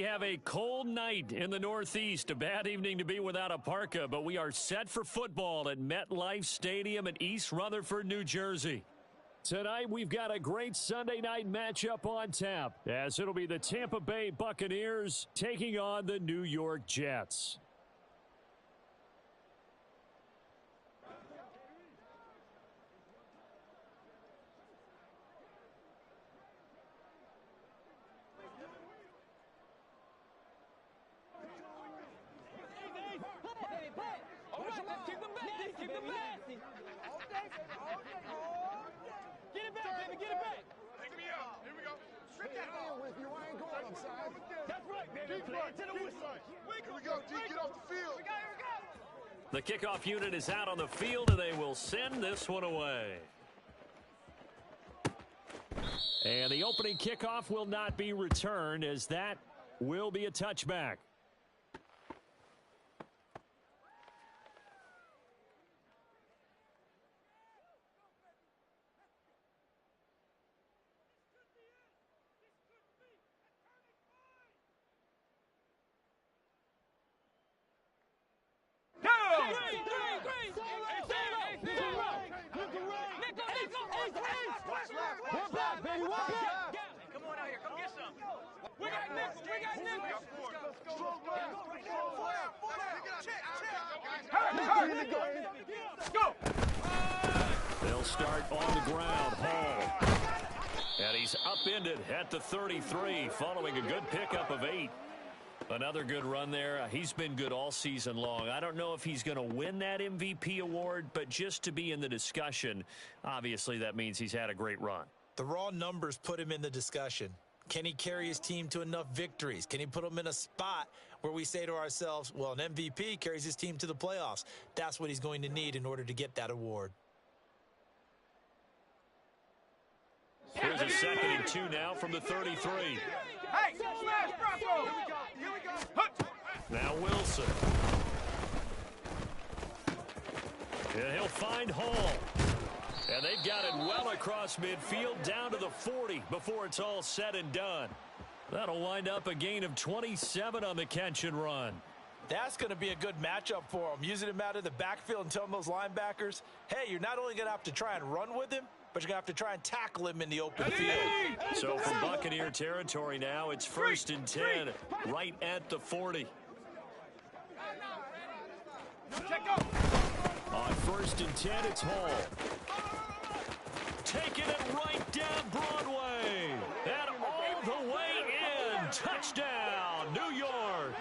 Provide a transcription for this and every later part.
We have a cold night in the Northeast. A bad evening to be without a parka, but we are set for football at MetLife Stadium in East Rutherford, New Jersey. Tonight, we've got a great Sunday night matchup on tap, as it'll be the Tampa Bay Buccaneers taking on the New York Jets. The kickoff unit is out on the field, and they will send this one away. And the opening kickoff will not be returned, as that will be a touchback. They'll start on the ground. Hall. And he's upended at the 33 following a good pickup of 8. Another good run there. He's been good all season long. I don't know if he's going to win that MVP award, but just to be in the discussion, obviously that means he's had a great run. The raw numbers put him in the discussion. Can he carry his team to enough victories? Can he put them in a spot where we say to ourselves, well, an MVP carries his team to the playoffs? That's what he's going to need in order to get that award. Here's a 2nd and 2 now from the 33. Hey, smash, Bronco! Here we go. Now Wilson. And he'll find Hall. And they've got it well across midfield down to the 40 before it's all said and done. That'll wind up a gain of 27 on the catch and run. That's going to be a good matchup for him. Using him out of the backfield and telling those linebackers, hey, you're not only going to have to try and run with him, but you're going to have to try and tackle him in the open field. So from Buccaneer territory now, it's 1st and 10 right at the 40. On 1st and 10, it's Hall. Taking it right down Broadway. And all the way in. Touchdown, New York.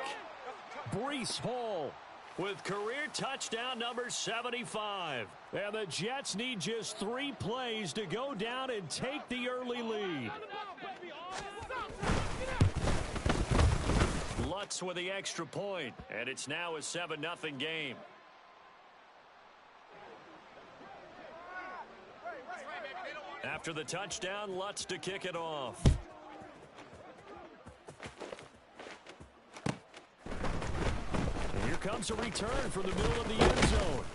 Breece Hall with career touchdown number 75. And the Jets need just 3 plays to go down and take the early lead. Lutz with the extra point, and it's now a 7-0 game. After the touchdown, Lutz to kick it off. And here comes a return from the middle of the end zone.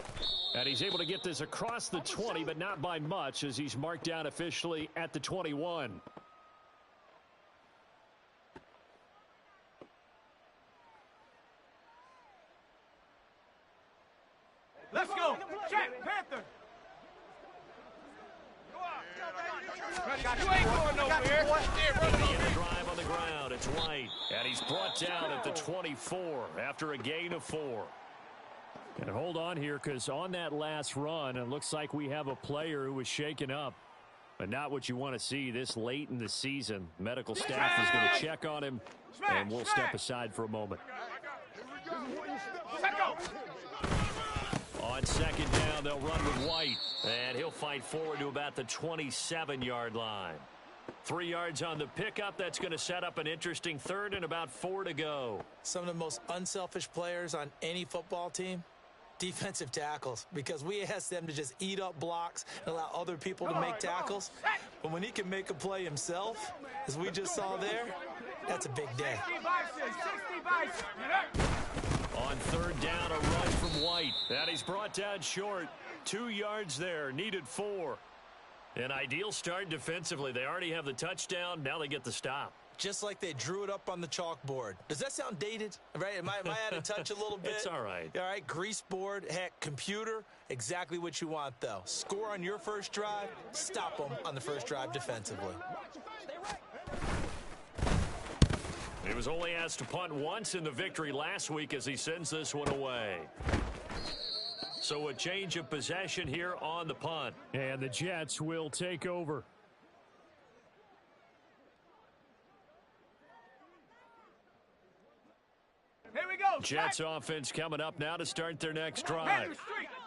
And he's able to get this across the 20, but not by much, as he's marked down officially at the 21. Let's go. Check, Panther. You ain't going nowhere. In a drive on the ground, it's White. And he's brought down at the 24 after a gain of 4. And hold on here, because on that last run, it looks like we have a player who was shaken up. But not what you want to see this late in the season. Medical staff is going to check on him, and we'll step aside for a moment. On 2nd down, they'll run with White. And he'll fight forward to about the 27-yard line. 3 yards on the pickup. That's going to set up an interesting 3rd and about 4 to go. Some of the most unselfish players on any football team, defensive tackles, because we ask them to just eat up blocks and allow other people to make tackles. But when he can make a play himself, as we just saw there, that's a big day. On 3rd down, a rush from White. And he's brought down short. 2 yards there, needed 4. An ideal start defensively. They already have the touchdown. Now they get the stop. just like they drew it up on the chalkboard. Does that sound dated? Right? Am I out of touch a little bit? It's all right. All right, grease board, heck, computer, exactly what you want, though. Score on your first drive, stop them on the first drive defensively. He was only asked to punt once in the victory last week as he sends this one away. So a change of possession here on the punt. And the Jets will take over. Here we go. Jets offense coming up now to start their next drive.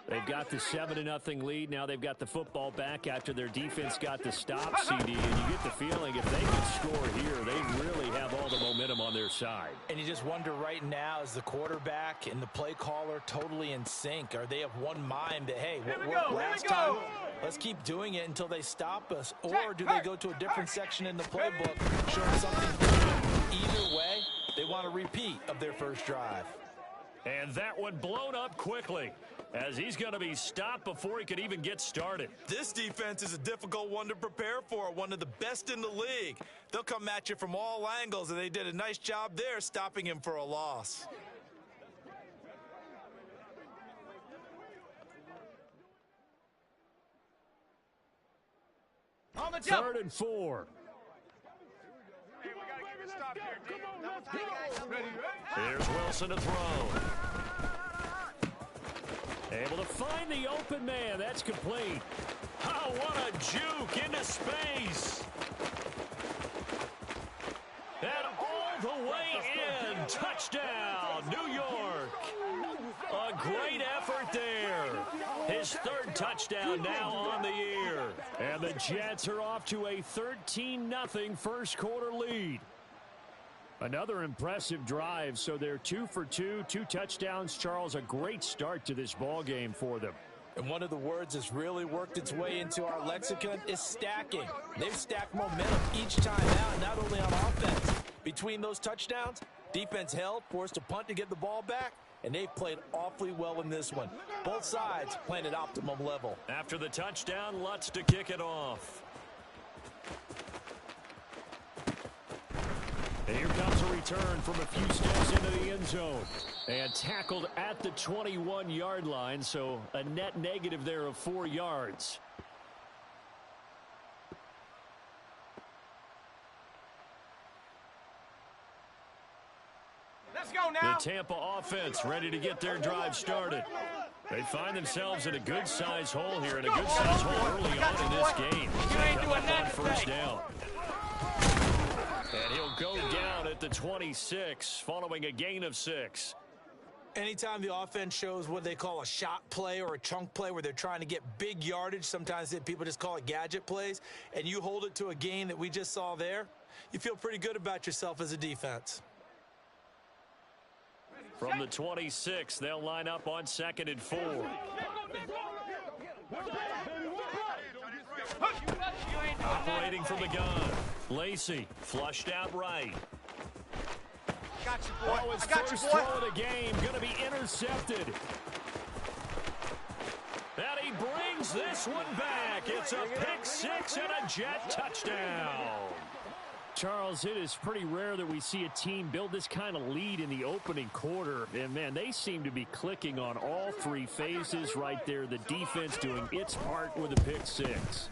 They've got the 7-0 lead. Now they've got the football back after their defense got the stop, CD. And you get the feeling if they can score here, they really have all the momentum on their side. And you just wonder right now, is the quarterback and the play caller totally in sync? Are they of one mind that, hey, what worked last time? Let's keep doing it until they stop us. Or do they go to a different section in the playbook, showing something different? Either way, they want a repeat of their first drive. And that one blown up quickly as he's going to be stopped before he could even get started. This defense is a difficult one to prepare for, one of the best in the league. They'll come at you from all angles, and they did a nice job there stopping him for a loss. On the jump. 3rd and 4. Hey, we gotta get a stop here, Ready? Here's Wilson to throw. Able to find the open man. That's complete. Oh, what a juke into space. And all the way in. Touchdown, New York. A great effort there. His 3rd touchdown now on the year. And the Jets are off to a 13-0 first quarter lead. Another impressive drive, so they're 2 for 2, 2 touchdowns. Charles, a great start to this ball game for them. And one of the words that's really worked its way into our lexicon is stacking. They've stacked momentum each time out, not only on offense. Between those touchdowns, defense held, forced a punt to get the ball back, and they've played awfully well in this one. Both sides playing at optimum level. After the touchdown, Lutz to kick it off. And here comes a return from a few steps into the end zone. And tackled at the 21-yard line, so a net negative there of 4 yards. Let's go now. The Tampa offense ready to get their drive started. They find themselves in a good-sized hole here, and a good-sized hole early on in this game. You ain't doing that first down. And he'll go down at the 26 following a gain of 6. Anytime the offense shows what they call a shot play or a chunk play where they're trying to get big yardage, sometimes people just call it gadget plays, and you hold it to a gain that we just saw there, you feel pretty good about yourself as a defense. From the 26, they'll line up on 2nd and 4. Operating from the gun. Lacey flushed out right. Got you, boy. Oh, his I got first you, boy. throw of the game going to be intercepted. And he brings this one back. It's a pick 6 and a Jet touchdown. Charles, it is pretty rare that we see a team build this kind of lead in the opening quarter. And, man, they seem to be clicking on all 3 phases right there. The defense doing its part with a pick 6.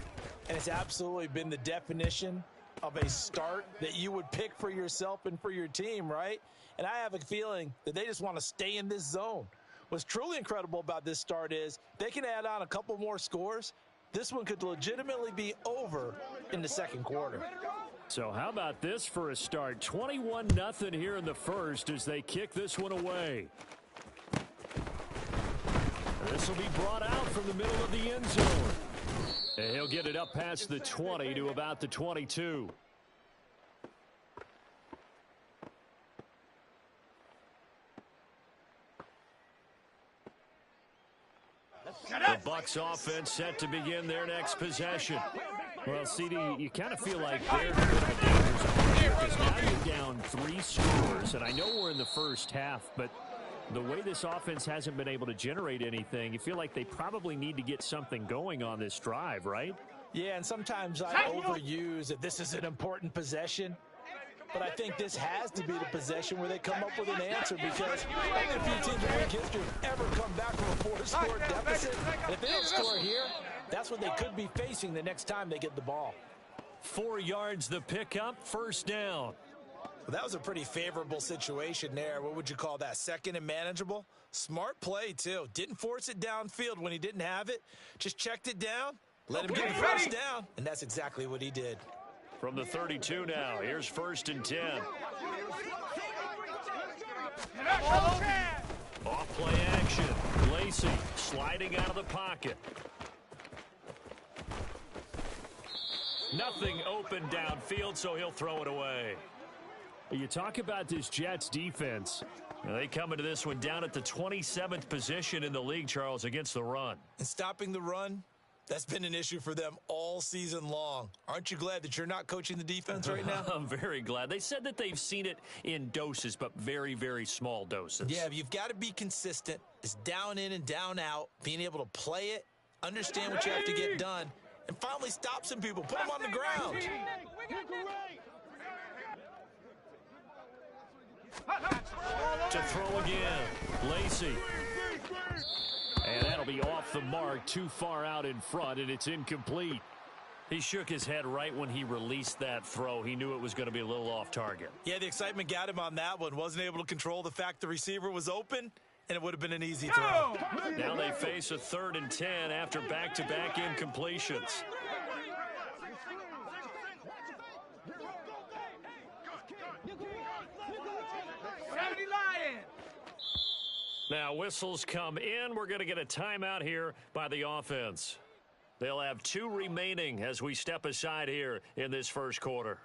And it's absolutely been the definition of a start that you would pick for yourself and for your team, right? And I have a feeling that they just want to stay in this zone. What's truly incredible about this start is they can add on a couple more scores. This one could legitimately be over in the second quarter. So how about this for a start? 21-0 here in the first as they kick this one away. This will be brought out from the middle of the end zone. And he'll get it up past the 20 to about the 22. The Bucs offense set to begin their next possession. Well, CD, you kind of feel like they're in a bit of a danger zone here because now you're down 3 scores. And I know we're in the first half, but the way this offense hasn't been able to generate anything, you feel like they probably need to get something going on this drive, right? Yeah, and sometimes I overuse that this is an important possession. But I think this has to be the possession where they come up with an answer, because only a few teams in league history have ever come back from a 4-score deficit. And if they don't score here, that's what they could be facing the next time they get the ball. 4 yards the pickup, first down. Well, that was a pretty favorable situation there. What would you call that? Second and manageable? Smart play, too. Didn't force it downfield when he didn't have it. Just checked it down, let him get the first down, and that's exactly what he did. From the 32 now, here's first and 10. Off play action. Lacey sliding out of the pocket. Nothing open downfield, so he'll throw it away. You talk about this Jets defense. Now they come into this one down at the 27th position in the league, Charles, against the run. And stopping the run, that's been an issue for them all season long. Aren't you glad that you're not coaching the defense right now? I'm very glad. They said that they've seen it in doses, but very, very small doses. Yeah, you've got to be consistent. It's down in and down out, being able to play it, understand what you have to get done, and finally stop some people, put them on the ground. To throw again, Lacey. And that'll be off the mark, too far out in front, and it's incomplete. He shook his head right when he released that throw. He knew it was going to be a little off target. Yeah, the excitement got him on that one. Wasn't able to control the fact the receiver was open, and it would have been an easy throw. Now they face a 3rd and 10 after back-to-back incompletions. Now whistles come in. We're going to get a timeout here by the offense. They'll have 2 remaining as we step aside here in this first quarter.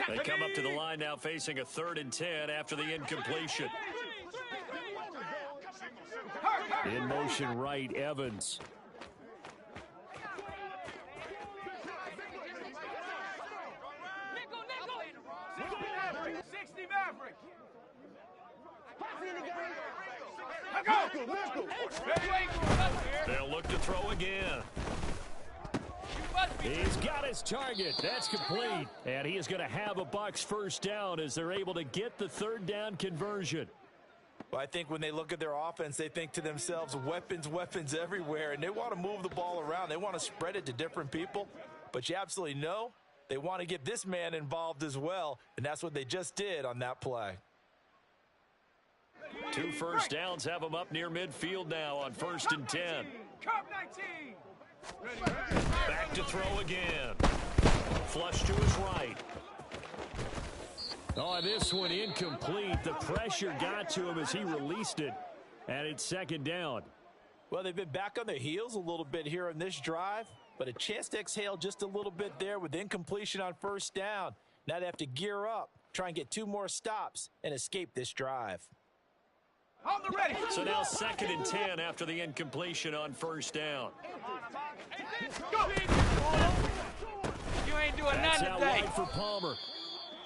They come up to the line now facing a 3rd and 10 after the incompletion. In motion right, Evans. They'll look to throw again. He's got his target. That's complete. And he is going to have a Bucs first down as they're able to get the 3rd down conversion. Well, I think when they look at their offense, they think to themselves, weapons, weapons everywhere, and they want to move the ball around. They want to spread it to different people, but you absolutely know they want to get this man involved as well, and that's what they just did on that play. 2 first downs have them up near midfield now on 1st and 10. Back to throw again. Flush to his right. Oh, this one incomplete. The pressure got to him as he released it, and it's 2nd down. Well, they've been back on their heels a little bit here on this drive, but a chance to exhale just a little bit there with incompletion on 1st down. Now they have to gear up, try and get 2 more stops, and escape this drive. So now 2nd and 10 after the incompletion on 1st down. You ain't doing That's nothing out today. wide for Palmer.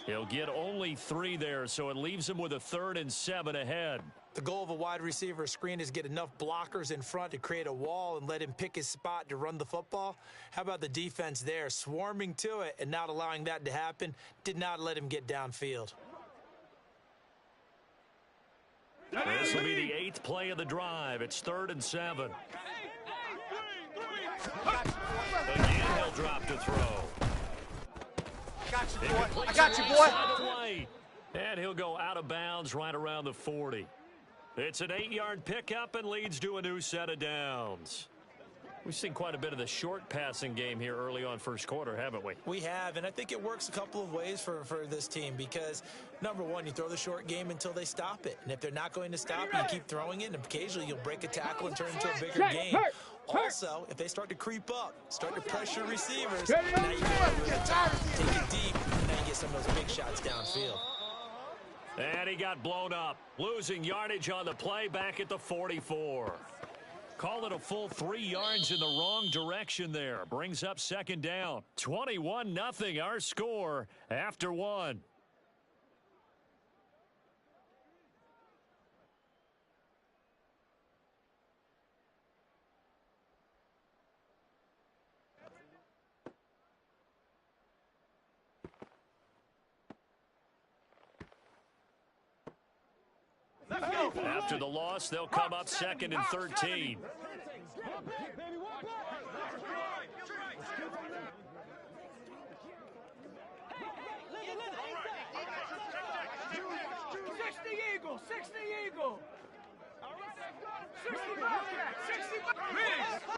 He'll get only 3 there, so it leaves him with a 3rd and 7 ahead. The goal of a wide receiver screen is get enough blockers in front to create a wall and let him pick his spot to run the football. How about the defense there, swarming to it and not allowing that to happen? Did not let him get downfield. This will be the 8th play of the drive. It's 3rd and 7. Again, he'll drop to throw. I got you, boy. And he'll go out of bounds right around the 40. It's an 8-yard pickup and leads to a new set of downs. We've seen quite a bit of the short passing game here early on first quarter, haven't we? We have, and I think it works a couple of ways for this team because, number one, you throw the short game until they stop it. And if they're not going to stop it, you keep throwing it, and occasionally you'll break a tackle and turn it into a bigger game. Also, if they start to creep up, start to pressure receivers, now you can take it deep, and now you get some of those big shots downfield. And he got blown up, losing yardage on the play back at the 44. Call it a full 3 yards in the wrong direction there. Brings up 2nd down. 21-0 our score after 1. After the loss, they'll come up second and 13. Eagle, 60 Eagle. 60 Bobcat, 60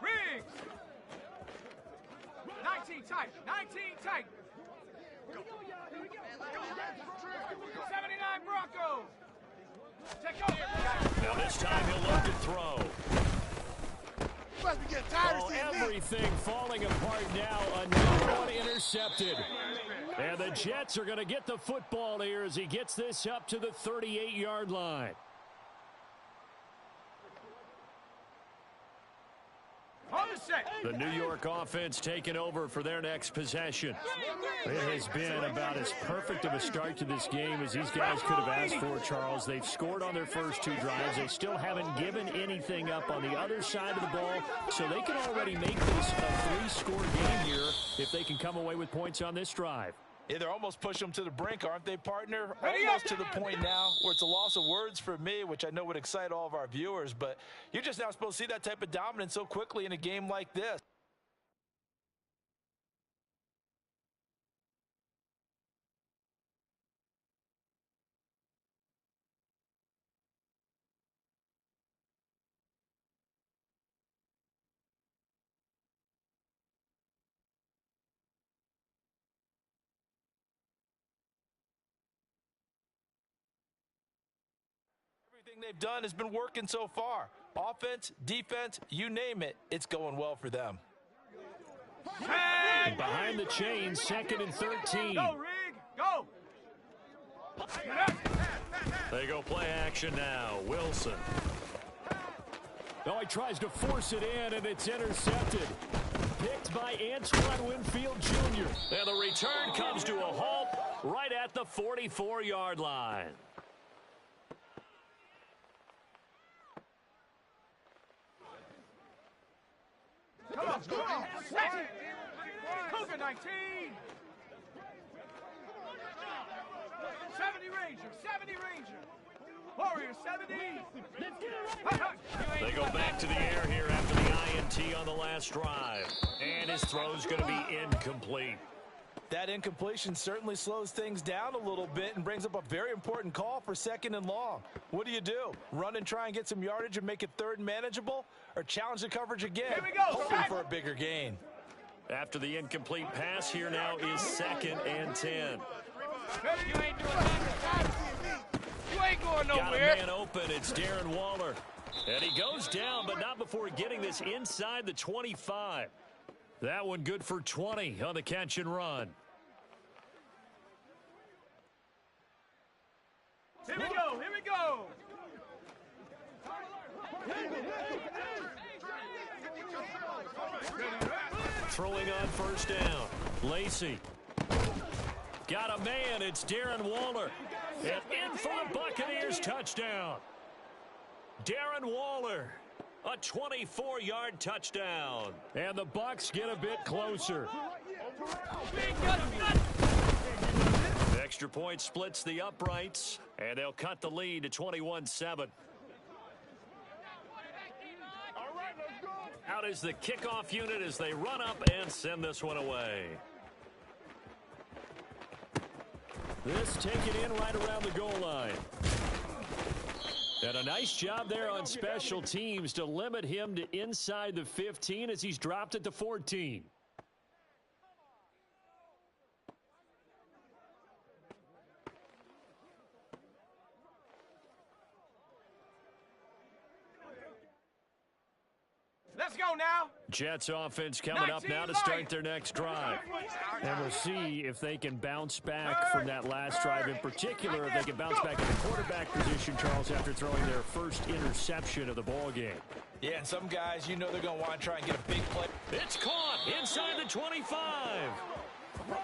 Rings. 19 tight, 19 tight. 79 Broncos. Take over. Now this time he'll look to throw. Must be getting tired of seeing Everything falling apart now. Another one intercepted. And the Jets are going to get the football here as he gets this up to the 38-yard line. The New York offense taking over for their next possession. It has been about as perfect of a start to this game as these guys could have asked for, Charles. They've scored on their first two drives. They still haven't given anything up on the other side of the ball, so they can already make this a three-score game here if they can come away with points on this drive. Yeah, they're almost pushing them to the brink, aren't they, partner? Almost to the point now where it's a loss of words for me, which I know would excite all of our viewers, but you're just now supposed to see that type of dominance so quickly in a game like this. Everything they've done has been working so far. Offense, defense, you name it, it's going well for them. And behind the chain, second and 13. Go, Rig, go. They go play action now. Wilson. Oh, he tries to force it in, and it's intercepted. Picked by Antoine Winfield Jr. And the return comes to a halt right at the 44-yard line. Come on, come on. Cougar 19. 70 Ranger, 70 Ranger. Warrior 70. Let's get it right. They go back to the air here after the INT on the last drive. And his throw's going to be incomplete. That incompletion certainly slows things down a little bit and brings up a very important call for second and long. What do? Run and try and get some yardage and make it third and manageable? Or challenge the coverage again, Here we go, hoping for a bigger gain? After the incomplete pass, here now is second and 10. You ain't doing nothing. You ain't going Got a nowhere. man open. It's Darren Waller. And he goes down, but not before getting this inside the 25. That one good for 20 on the catch and run. Here we go, here we go. Throwing on first down. Lacey. Got a man. It's Darren Waller. And in for the Buccaneers touchdown. Darren Waller. A 24-yard touchdown. And the Bucs get a bit closer. The extra point splits the uprights, and they'll cut the lead to 21-7. Out is the kickoff unit as they run up and send this one away. This taken in right around the goal line. And a nice job there on special teams to limit him to inside the 15 as he's dropped at the 14. Let's go now. Jets offense coming up now to start their next drive. And we'll see if they can bounce back from that last drive in particular, if they can bounce back in the quarterback position, Charles, after throwing their first interception of the ball game. Yeah, and some guys, you know they're going to want to try and get a big play. It's caught inside the 25.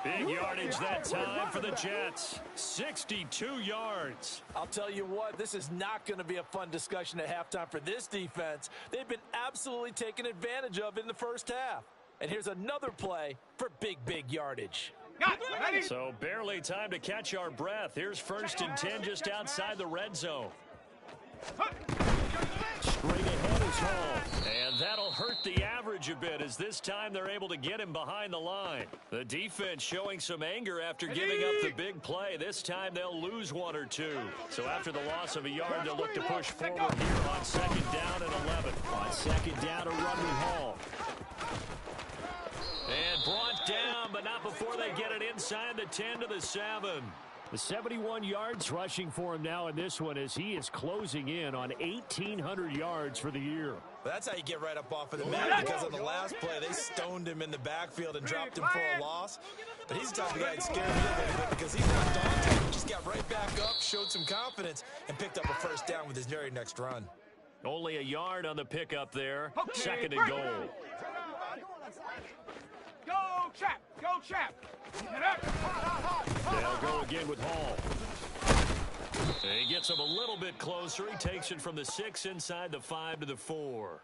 Big yardage that time for the Jets. 62 yards. I'll tell you what, this is not going to be a fun discussion at halftime for this defense. They've been absolutely taken advantage of in the first half. And here's another play for big yardage. So barely time to catch our breath. Here's first and 10 just outside the red zone. Straight ahead is Hall. And that'll hurt the average a bit as this time they're able to get him behind the line. The defense showing some anger after giving up the big play. This time they'll lose one or two. So after the loss of a yard, they'll look to push forward here on second down and 11. On second down, a run with Hall. And brought down, but not before they get it inside the 10 to the 7. The 71 yards rushing for him now in this one as he is closing in on 1,800 yards for the year. That's how you get right up off of the mat, because on the last play, they stoned him in the backfield and dropped him for a loss. But he's the type of guy that scared me a little bit because he's not daunted. He just got right back up, showed some confidence, and picked up a first down with his very next run. Only a yard on the pickup there. Second and goal. Go, Chap! Go, Chap! They'll go again with Hall. He gets him a little bit closer. He takes it from the 6 inside the 5 to the 4.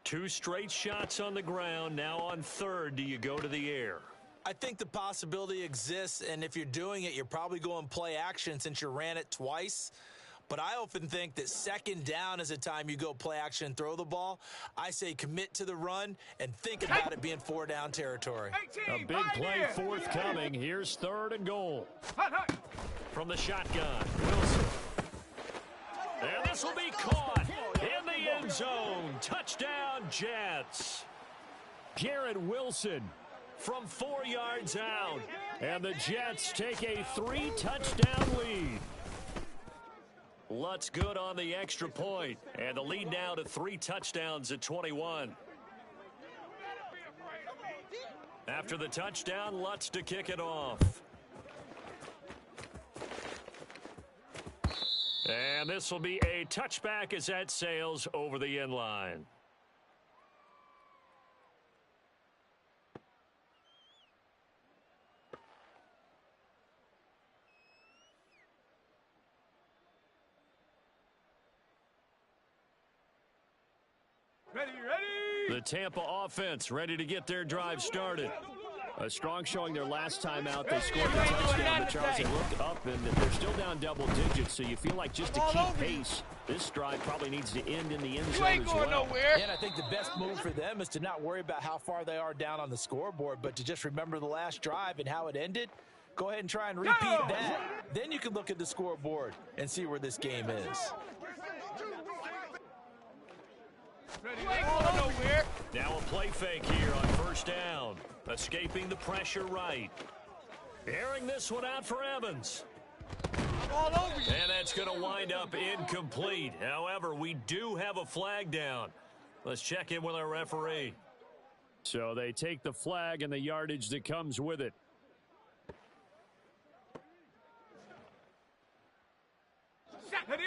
2 straight shots on the ground. Now on third, do you go to the air? I think the possibility exists, and if you're doing it, you're probably going play action since you ran it twice. But I often think that second down is a time you go play action and throw the ball. I say commit to the run and think about it being 4 down territory. A big play forthcoming. Here's third and goal. From the shotgun, Wilson. And this will be caught in the end zone. Touchdown, Jets. Garrett Wilson From 4 yards out. and the Jets take a 3-touchdown lead. Lutz good on the extra point. And the lead now to 3 touchdowns at 21. After the touchdown, Lutz to kick it off. And this will be a touchback as that sails over the end line. Ready, ready! The Tampa offense ready to get their drive started. A strong showing their last time out. They scored the touchdown, but Charles, they look up and they're still down double digits, so you feel like just to keep pace, this drive probably needs to end in the end You zone ain't as going well. nowhere. And I think the best move for them is to not worry about how far they are down on the scoreboard, but to just remember the last drive and how it ended. Go ahead and try and repeat that. Then you can look at the scoreboard and see where this game is. You ain't going nowhere. Now a play fake here on first down. Escaping the pressure right. Airing this one out for Evans. All over you. And that's going to wind up incomplete. However, we do have a flag down. Let's check in with our referee. So they take the flag and the yardage that comes with it. Ready!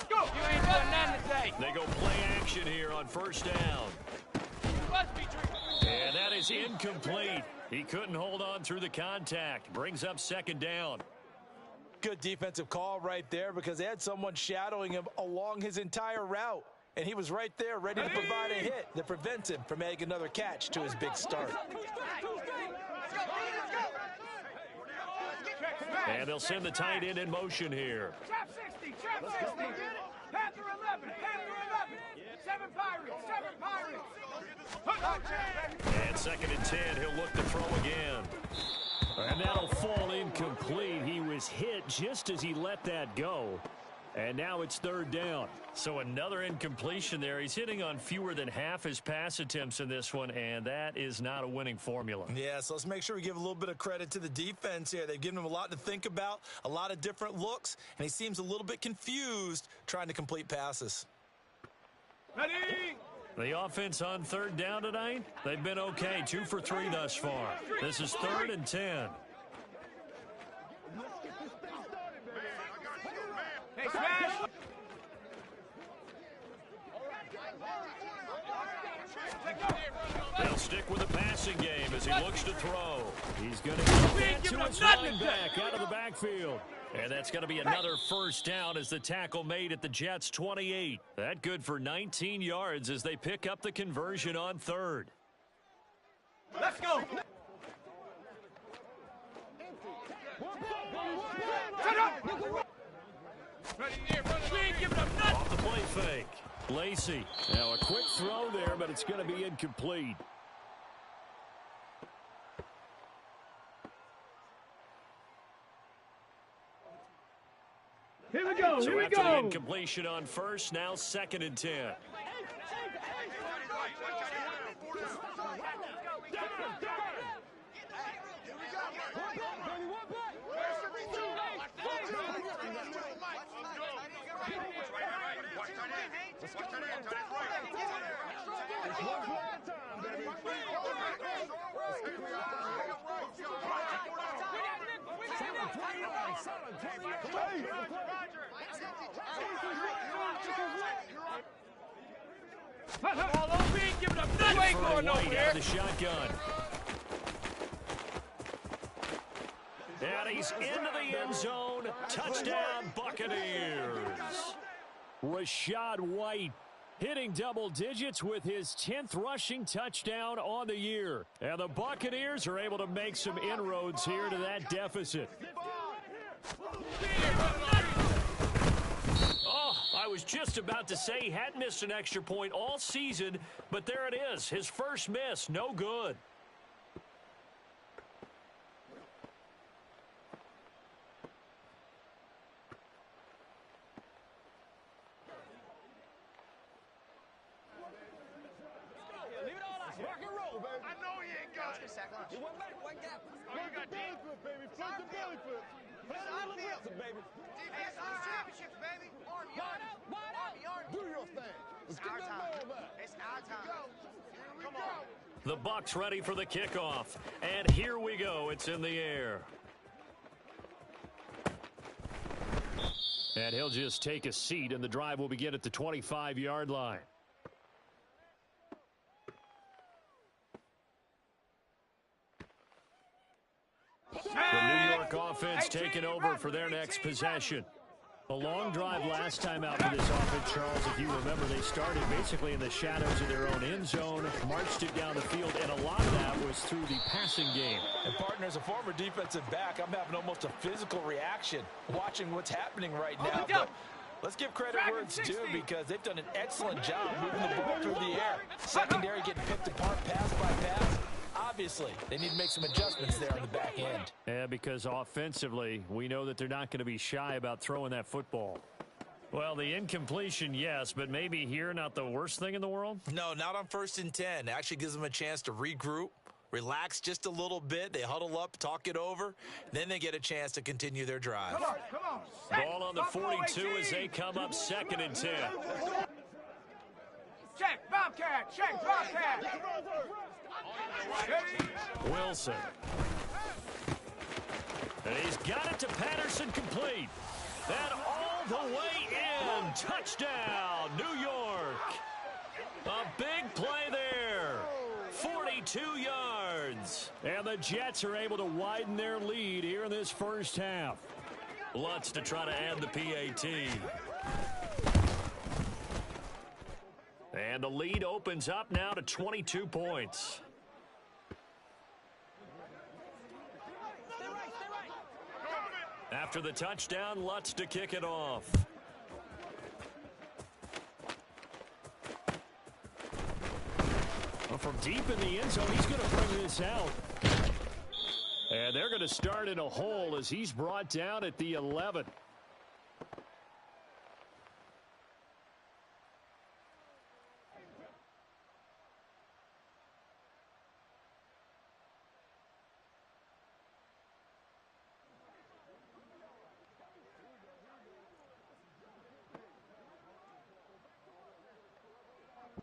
You ain't done nothing today. They go play action here on first down. You must be drinking. And that is incomplete. He couldn't hold on through the contact. Brings up second down. Good defensive call right there because they had someone shadowing him along his entire route. And he was right there ready to provide a hit that prevents him from adding another catch to his big start. And they'll send the tight end in motion here. Chap 60, Chap 60. Panther 11, Panther 11. 7 Pirates, And second and 10, he'll look to throw again. And that'll fall incomplete. He was hit just as he let that go. And now it's third down. So another incompletion there. He's hitting on fewer than half his pass attempts in this one, and that is not a winning formula. Yeah, so let's make sure we give a little bit of credit to the defense here. They've given him a lot to think about, a lot of different looks, and he seems a little bit confused trying to complete passes. Ready! The offense on third down tonight, they've been okay. 2 for 3 thus far. This is third and 10. Hey, smash! They'll stick with the passing game as he looks to throw. He's going to get that to his running back out of the backfield. And that's going to be another first down as the tackle made at the Jets' 28. That good for 19 yards as they pick up the conversion on third. Let's go! We ain't giving up nothing. Off the play fake. Lacey. Now a quick throw there, but it's going to be incomplete. Here we go. So Here we after the go. incompletion on first, now 2nd and 10. We ain't giving up nothing. You ain't For going White nowhere. out of the shotgun. And he's into the end zone. Touchdown, Buccaneers. Rachaad White hitting double digits with his 10th rushing touchdown on the year. And the Buccaneers are able to make some inroads here to that deficit. Oh, I was just about to say he hadn't missed an extra point all season, but there it is. His first miss, no good. You went back, one gap. Oh, you got belly flip, baby. Flip the belly flip. Play a little aggressive, baby. Defense wins championships, baby. Army, Army. Do your thing. Let's get that ball back. It's our time. Come on. The Bucs ready for the kickoff. And here we go. It's in the air. And he'll just take a seat, and the drive will begin at the 25-yard line. The New York offense taking over for their next possession. A long drive last time out for this offense, Charles. If you remember, they started basically in the shadows of their own end zone, marched it down the field, and a lot of that was through the passing game. And partner, as a former defensive back, I'm having almost a physical reaction watching what's happening right now. But let's give credit where it's due, because they've done an excellent job moving the ball through the air. Secondary getting picked apart pass by pass. Obviously, they need to make some adjustments there on the back end. Yeah, because offensively, we know that they're not going to be shy about throwing that football. Well, the incompletion, yes, but maybe here not the worst thing in the world? No, not on 1st and 10. Actually gives them a chance to regroup, relax just a little bit. They huddle up, talk it over, then they get a chance to continue their drive. Come on. Ball on the 42 as they come up 2nd and 10. Check, Bobcat. Check, Bobcat. Wilson. And he's got it to Patterson, complete. And all the way in. Touchdown, New York. A big play there. 42 yards. And the Jets are able to widen their lead here in this first half. Lutz to try to add the PAT. And the lead opens up now to 22 points. After the touchdown, Lutz to kick it off. Well, from deep in the end zone, he's going to bring this out. And they're going to start in a hole as he's brought down at the 11.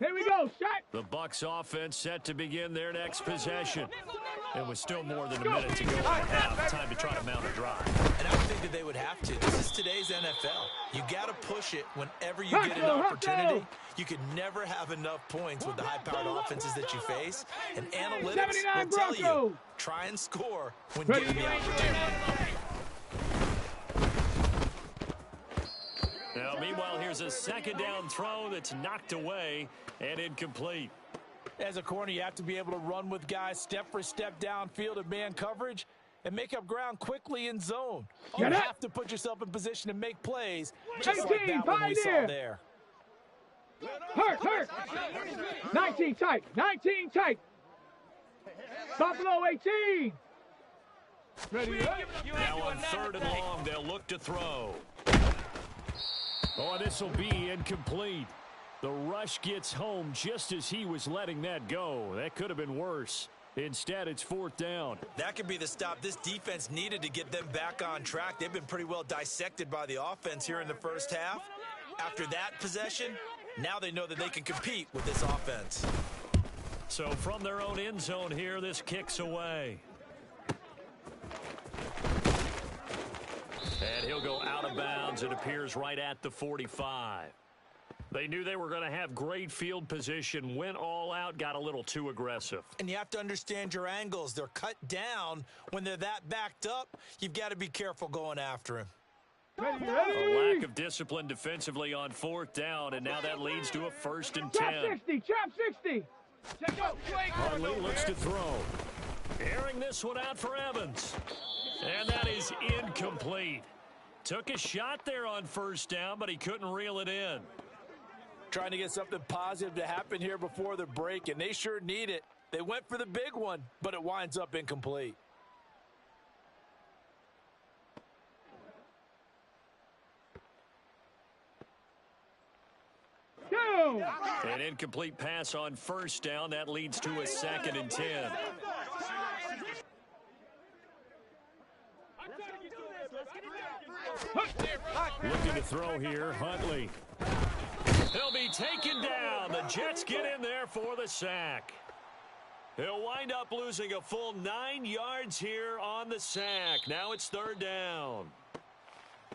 Here we go. Shot. The Bucs offense set to begin their next possession. It was still more than a minute to go in the half. Time to try to mount a drive. And I would think that they would have to. This is today's NFL. You got to push it whenever you get an opportunity. You can never have enough points with the high-powered offenses that you face. And analytics will tell you, try and score when given the opportunity. Now, meanwhile, here's a second down throw that's knocked away and incomplete. As a corner, you have to be able to run with guys step for step downfield and man coverage. and make up ground quickly in zone. You have to put yourself in position to make plays, just 18, like that one we saw there. Hurt. 19 tight. 19 tight. Buffalo 18. Ready? Now on 3rd and long, they'll look to throw. Oh, this will be incomplete. The rush gets home just as he was letting that go. That could have been worse. Instead, it's 4th down. That could be the stop this defense needed to get them back on track. They've been pretty well dissected by the offense here in the first half. After that possession, now they know that they can compete with this offense. So from their own end zone here, this kicks away. And he'll go out of bounds. It appears right at the 45. They knew they were going to have great field position, went all out, got a little too aggressive. And you have to understand your angles. They're cut down. When they're that backed up, you've got to be careful going after him. A lack of discipline defensively on 4th down, and now that leads to a 1st and 10. Trap 60. Huntley looks to throw. Airing this one out for Evans. And that is incomplete. Took a shot there on 1st down, but he couldn't reel it in. Trying to get something positive to happen here before the break, and they sure need it. They went for the big one, but it winds up incomplete. An incomplete pass on 1st down. That leads to a 2nd and 10. Looking to throw here, Huntley. He'll be taken down. The Jets get in there for the sack. He'll wind up losing a full 9 yards here on the sack. Now it's 3rd down.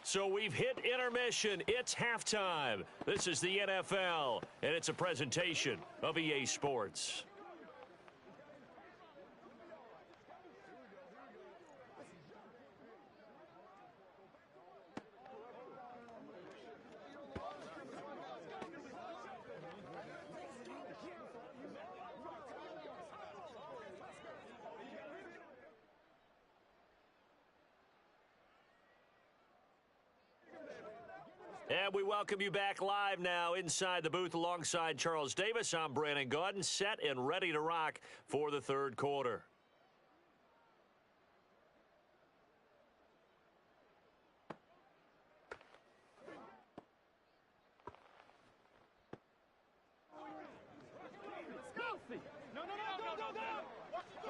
So we've hit intermission. It's halftime. This is the NFL, and it's a presentation of EA Sports. And we welcome you back live now inside the booth alongside Charles Davis. I'm Brandon Gaudin, set and ready to rock for the 3rd quarter.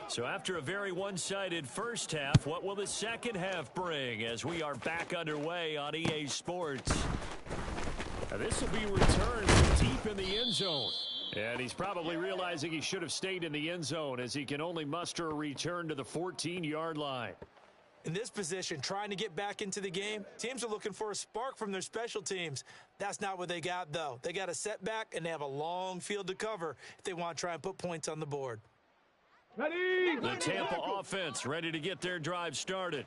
So after a very one-sided first half, what will the second half bring as we are back underway on EA Sports? Now, this will be returned from deep in the end zone. And he's probably realizing he should have stayed in the end zone as he can only muster a return to the 14-yard line. In this position, trying to get back into the game, teams are looking for a spark from their special teams. That's not what they got, though. They got a setback, and they have a long field to cover if they want to try and put points on the board. Ready? The Tampa offense ready to get their drive started.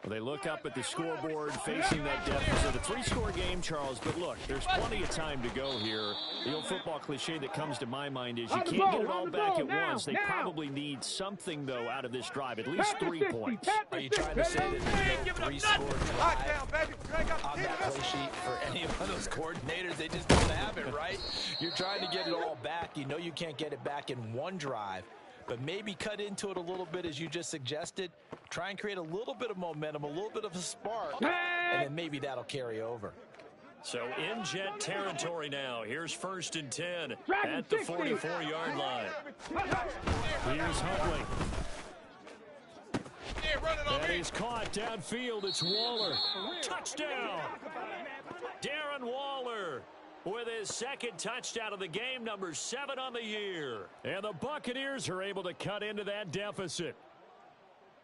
Well, they look up at the scoreboard facing that deficit. A 3-score game, Charles, but look, there's plenty of time to go here. The old football cliche that comes to my mind is you can't get it all back at once. They probably need something, though, out of this drive, at least 3 points. Are you trying to say that there's no 3-score drive on that play sheet for any of those coordinators? They just don't have it, right? You're trying to get it all back. You know you can't get it back in one drive. But maybe cut into it a little bit, as you just suggested. Try and create a little bit of momentum, a little bit of a spark, and then maybe that'll carry over. So in Jet territory now. Here's 1st and 10 at the 44-yard line. Here's Huntley. And he's caught downfield. It's Waller. Touchdown! Darren Waller with his 2nd touchdown of the game, number 7 on the year. And the Buccaneers are able to cut into that deficit.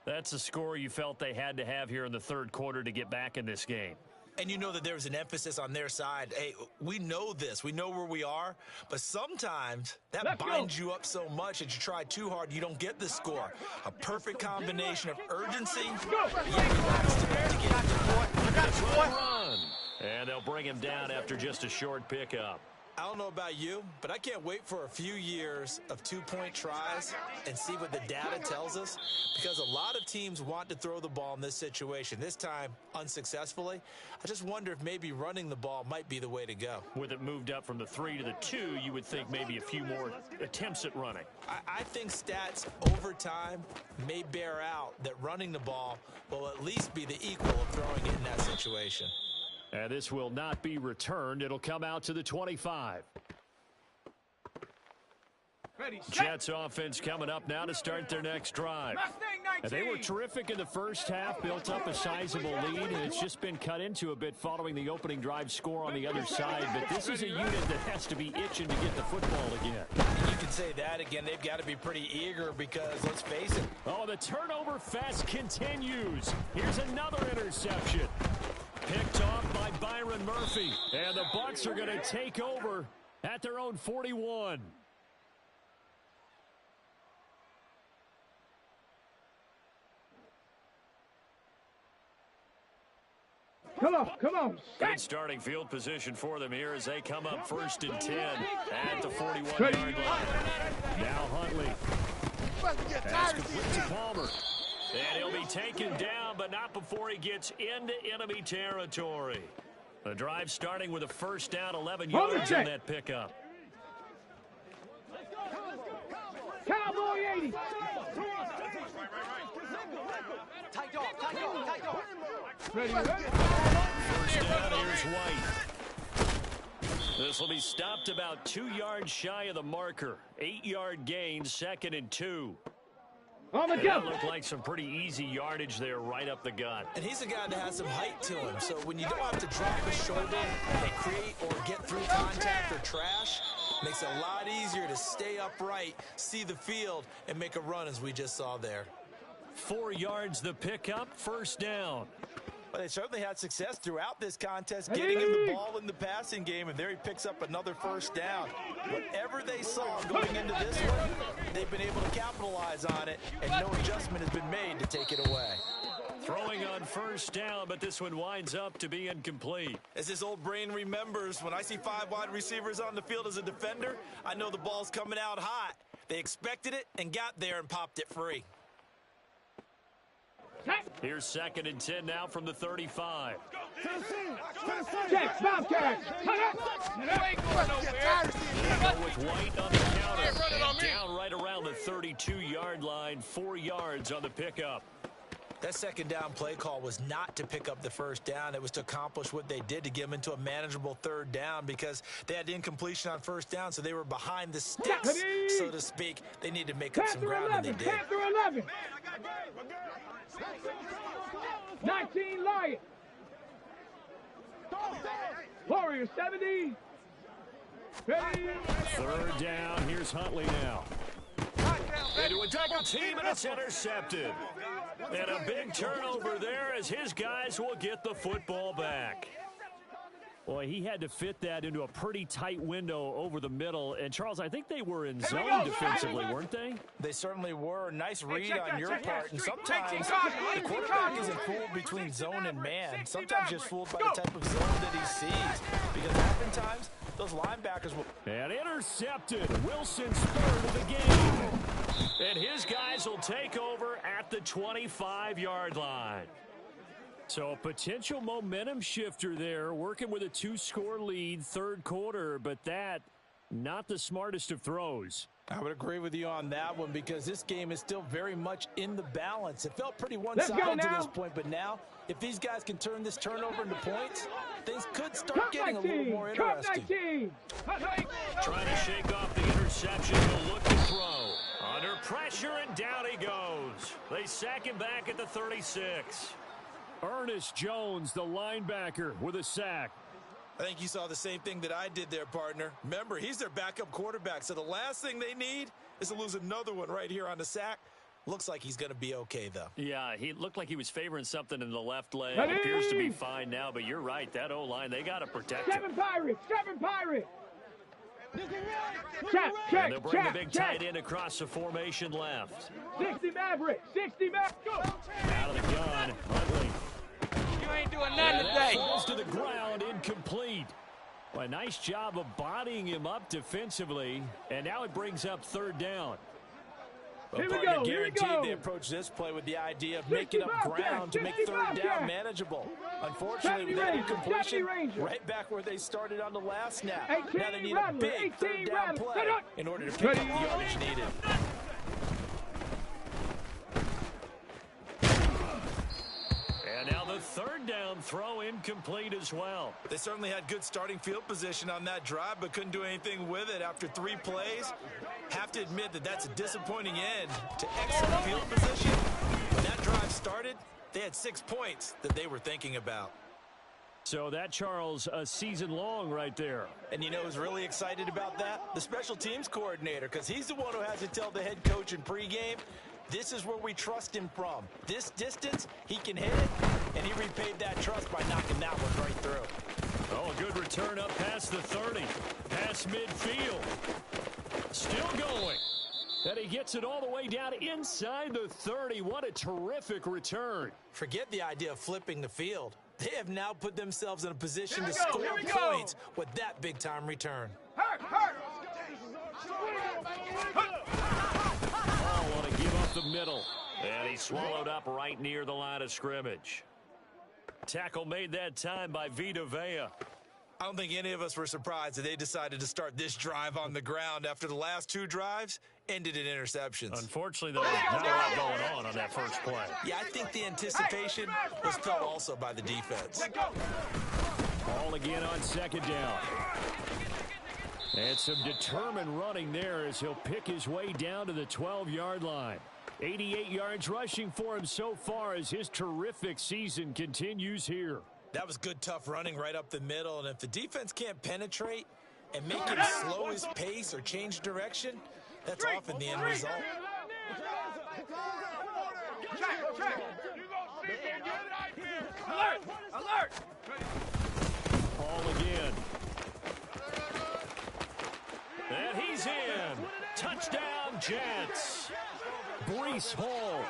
That's the score you felt they had to have here in the 3rd quarter to get back in this game. And you know that there was an emphasis on their side. Hey, we know this. We know where we are. But sometimes that binds you up so much that you try too hard, you don't get the score. A perfect combination of urgency. And they'll bring him down after just a short pickup. I don't know about you, but I can't wait for a few years of two-point tries and see what the data tells us, because a lot of teams want to throw the ball in this situation, this time unsuccessfully. I just wonder if maybe running the ball might be the way to go. With it moved up from the 3 to the 2, you would think maybe a few more attempts at running. I think stats over time may bear out that running the ball will at least be the equal of throwing it in that situation. And this will not be returned. It'll come out to the 25. Ready, set. Jets offense coming up now to start their next drive. Mustang 19. And they were terrific in the first half, built up a sizable lead, and it's just been cut into a bit following the opening drive score on the other side. But this is a unit that has to be itching to get the football again. You can say that again. They've got to be pretty eager because, let's face it. Oh, the turnover fest continues. Here's another interception. Picked off by Byron Murphy. And the Bucs are going to take over at their own 41. Come on. Good starting field position for them here as they come up 1st and 10 at the 41-yard line. Now Huntley. Pass complete to Palmer. And he'll be taken down, but not before he gets into enemy territory. The drive starting with a first down, 11 yards on that pickup. Cowboy 80. Tight dog. Ready. First down, here's White. This will be stopped about 2 yards shy of the marker. 8-yard gain, 2nd and 2. On the And go. that looked like some pretty easy yardage there right up the gut. And he's a guy that has some height to him. So when you don't have to drop his shoulder and create or get through contact or trash, makes it a lot easier to stay upright, see the field, and make a run as we just saw there. 4 yards the pickup, first down. Well, they certainly had success throughout this contest, getting him the ball in the passing game, and there he picks up another first down. Whatever they saw going into this one, they've been able to capitalize on it, and no adjustment has been made to take it away. Throwing on first down, but this one winds up to be incomplete. As this old brain remembers, when I see 5 wide receivers on the field as a defender, I know the ball's coming out hot. They expected it and got there and popped it free. Here's 2nd and 10 now from the 35. Check, Bobcat. You ain't going nowhere. With White on the counter. And down right around the 32-yard line, 4 yards on the pickup. That second down play call was not to pick up the first down. It was to accomplish what they did to get them into a manageable 3rd down, because they had incompletion on first down, so they were behind the sticks, so to speak. They needed to make up some ground, and they did. Panther 11. 19 Lion. Warrior 70. Ready. 3rd down, here's Huntley now. Into a double team, and it's intercepted. And a big turnover there as his guys will get the football back. Boy, he had to fit that into a pretty tight window over the middle. And, Charles, I think they were in zone defensively, weren't they? They certainly were. Nice read check on that, your check part. that. And Street, sometimes the quarterback isn't fooled between zone and man. Sometimes just fooled by the type of zone that he sees. Because oftentimes, those linebackers will... And intercepted. Wilson's 3rd of the game. And his guys will take over at the 25-yard line. So a potential momentum shifter there, working with a 2-score lead, 3rd quarter, but that, not the smartest of throws. I would agree with you on that one, because this game is still very much in the balance. It felt pretty one-sided to this point, but now, if these guys can turn this turnover into points, things could start getting a little more interesting. Trying to shake off the interception, he'll look to throw. Under pressure, and down he goes. They sack him back at the 36. Ernest Jones, the linebacker, with a sack. I think you saw the same thing that I did there, partner. Remember, he's their backup quarterback, so the last thing they need is to lose another one right here on the sack. Looks like he's going to be okay, though. Yeah, he looked like he was favoring something in the left leg. Appears to be fine now, but you're right. That O-line, they got to protect him. 7 Pirates. And they'll bring the big tight end across the formation left. 60 Maverick. Go. Out of the gun, Huntley. You ain't doing nothing today. Falls to the ground, incomplete. Well, a nice job of bodying him up defensively, and now it brings up third down. Here we go. Guaranteed they approach this play with the idea of making up ground to make third down manageable. Unfortunately, with that incompletion, right back where they started on the last snap. Now they need a big third down play in order to pick up the yardage needed. And now the third down throw incomplete as well. They certainly had good starting field position on that drive, but couldn't do anything with it after 3 plays. Have to admit that that's a disappointing end to excellent field position. When that drive started, they had 6 points that they were thinking about. So that, Charles, a season long right there. And you know who's really excited about that? The special teams coordinator, because he's the one who has to tell the head coach in pregame, this is where we trust him from. This distance, he can hit it, and he repaid that trust by knocking that one right through. Oh, a good return up past the 30. Past midfield. Still going. And he gets it all the way down inside the 30. What a terrific return. Forget the idea of flipping the field. They have now put themselves in a position to score points with that big-time return. Oh, want to give up the middle. And he swallowed up right near the line of scrimmage. Tackle made that time by Vita Vea. I don't think any of us were surprised that they decided to start this drive on the ground after the last 2 drives ended in interceptions. Unfortunately, though, not a lot going on that first play. Yeah, I think the anticipation was felt also by the defense. Ball again on second down. And some determined running there as he'll pick his way down to the 12-yard line. 88 yards rushing for him so far as his terrific season continues here. That was good, tough running right up the middle. And if the defense can't penetrate and make him slow his pace or change direction, that's often the end result. Alert! Alert! Ball again. And he's in. Touchdown, Jets. Breece Hall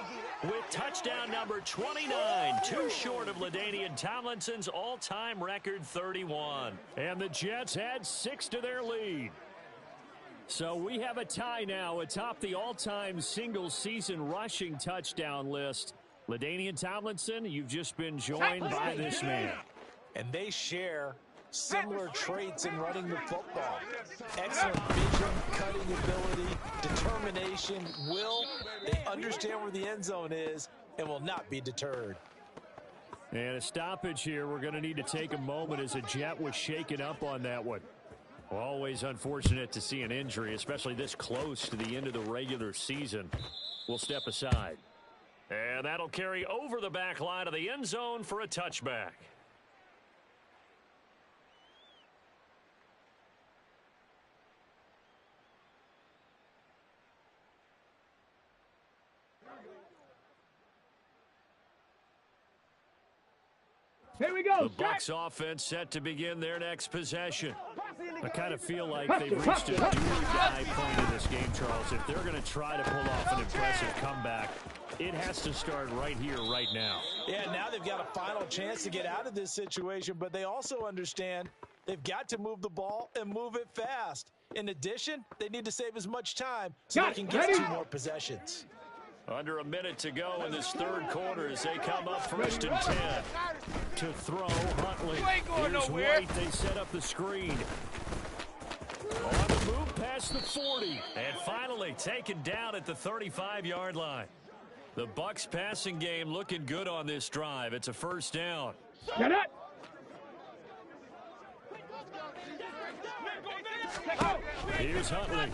with touchdown number 29, too short of LaDainian Tomlinson's all-time record 31. And the Jets add 6 to their lead. So we have a tie now atop the all-time single-season rushing touchdown list. LaDainian Tomlinson, you've just been joined by this man. And they share similar traits in running the football. Excellent vision, cutting ability, determination, will. They understand where the end zone is and will not be deterred. And a stoppage here. We're going to need to take a moment as a Jet was shaken up on that one. Always unfortunate to see an injury, especially this close to the end of the regular season. We'll step aside. And that'll carry over the back line of the end zone for a touchback. Here we go. The Bucs offense set to begin their next possession. I kind of feel like they've reached a do-or-die point in this game, Charles. If they're going to try to pull off an impressive comeback, it has to start right here, right now. Yeah, now they've got a final chance to get out of this situation, but they also understand they've got to move the ball and move it fast. In addition, they need to save as much time so they can get 2 more possessions. Under a minute to go in this third quarter as they come up first and 10. To throw, Huntley. Here's White. They set up the screen. On the move past the 40. And finally taken down at the 35-yard line. The Bucs passing game looking good on this drive. It's a first down. Get it! Here's Huntley.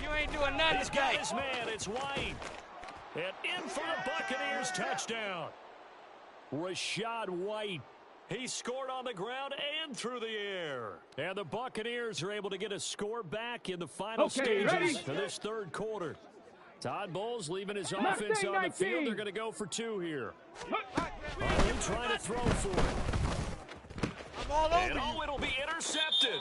You ain't doing nothing, He's got his man. It's White. And in for the Buccaneers touchdown. Rashad White. He scored on the ground and through the air. And the Buccaneers are able to get a score back in the final stages of this third quarter. Todd Bowles leaving his offense on the field. They're going to go for 2 here. Only trying to throw for it. I'm all over And it'll be intercepted.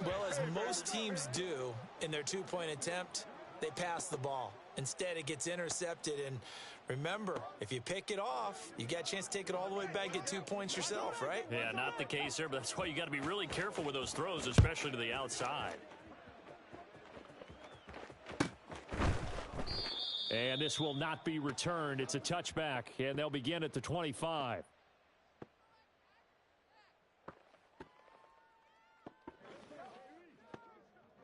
Well, as most teams do in their 2-point attempt, they pass the ball. Instead, it gets intercepted, and Remember, if you pick it off, you got a chance to take it all the way back, get 2 points yourself, right? Yeah, not the case there, but that's why you got to be really careful with those throws, especially to the outside. And this will not be returned. It's a touchback, and they'll begin at the 25.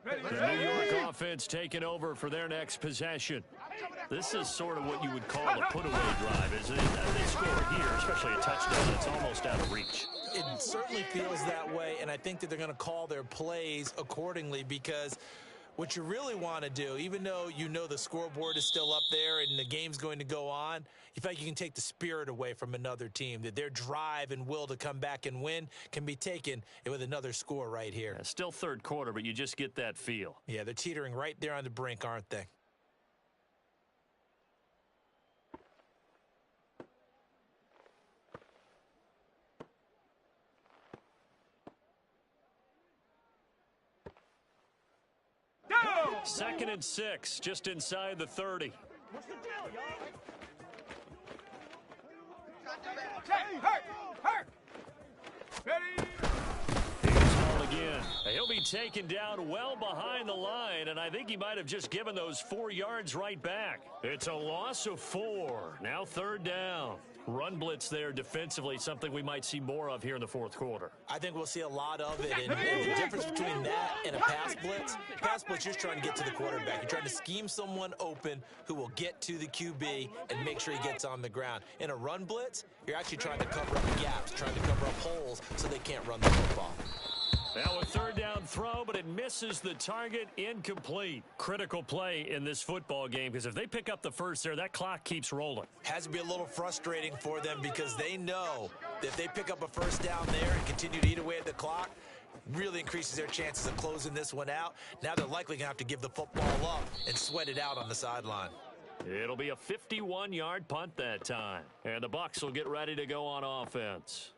The New York offense taking over for their next possession. This is sort of what you would call a put-away drive, isn't it? They score here, especially a touchdown. It's almost out of reach. It certainly feels that way, and I think that they're going to call their plays accordingly, because what you really want to do, even though you know the scoreboard is still up there and the game's going to go on, you feel like you can take the spirit away from another team, that their drive and will to come back and win can be taken with another score right here. Yeah, still third quarter, but you just get that feel. Yeah, they're teetering right there on the brink, aren't they? Second and 6, just inside the 30. Here's Hall again. He'll be taken down well behind the line, and I think he might have just given those 4 yards right back. It's a loss of 4. Now third down. Run blitz there defensively, something we might see more of here in the fourth quarter. I think we'll see a lot of it, and the difference between that and a pass blitz, you're just trying to get to the quarterback. You're trying to scheme someone open who will get to the QB and make sure he gets on the ground. In a run blitz, you're actually trying to cover up gaps, trying to cover up holes so they can't run the football. Now a third down throw, but it misses the target, incomplete. Critical play in this football game, because if they pick up the first there, that clock keeps rolling. Has to be a little frustrating for them, because they know that if they pick up a first down there and continue to eat away at the clock, really increases their chances of closing this one out. Now they're likely going to have to give the football up and sweat it out on the sideline. It'll be a 51-yard punt that time, and the Bucs will get ready to go on offense.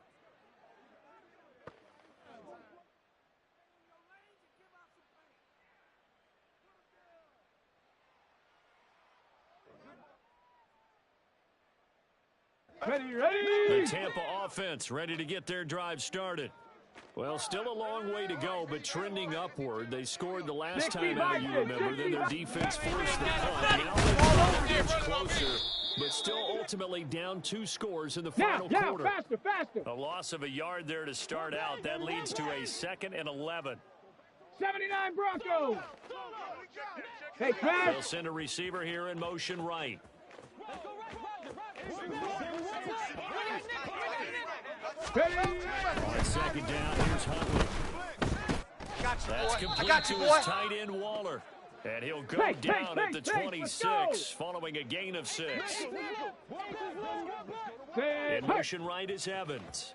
Ready. The Tampa offense ready to get their drive started. Well, still a long way to go, but trending upward. They scored the last time out, you remember. Then their defense forced the punt. Now they're inch closer, but still ultimately down 2 scores in the final quarter. Faster. A loss of a yard there to start out. That leads to a 2nd and 11. 79 Broncos. Hey, They'll Chris. send a receiver here in motion right. Ready. On second down, here's Huntley. That's complete to his tight end, Waller. And he'll go down at the 26, following a gain of 6. In motion right is Evans.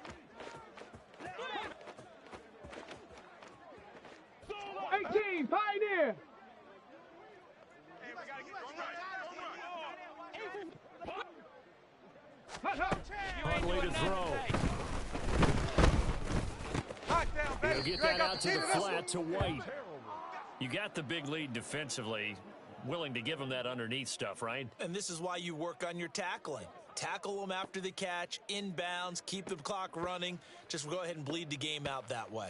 18, Pioneer. Huntley to throw. He'll get that out to the flat to White. You got the big lead defensively. Willing to give him that underneath stuff, right? And this is why you work on your tackling. Tackle them after the catch, inbounds, keep the clock running. Just go ahead and bleed the game out that way.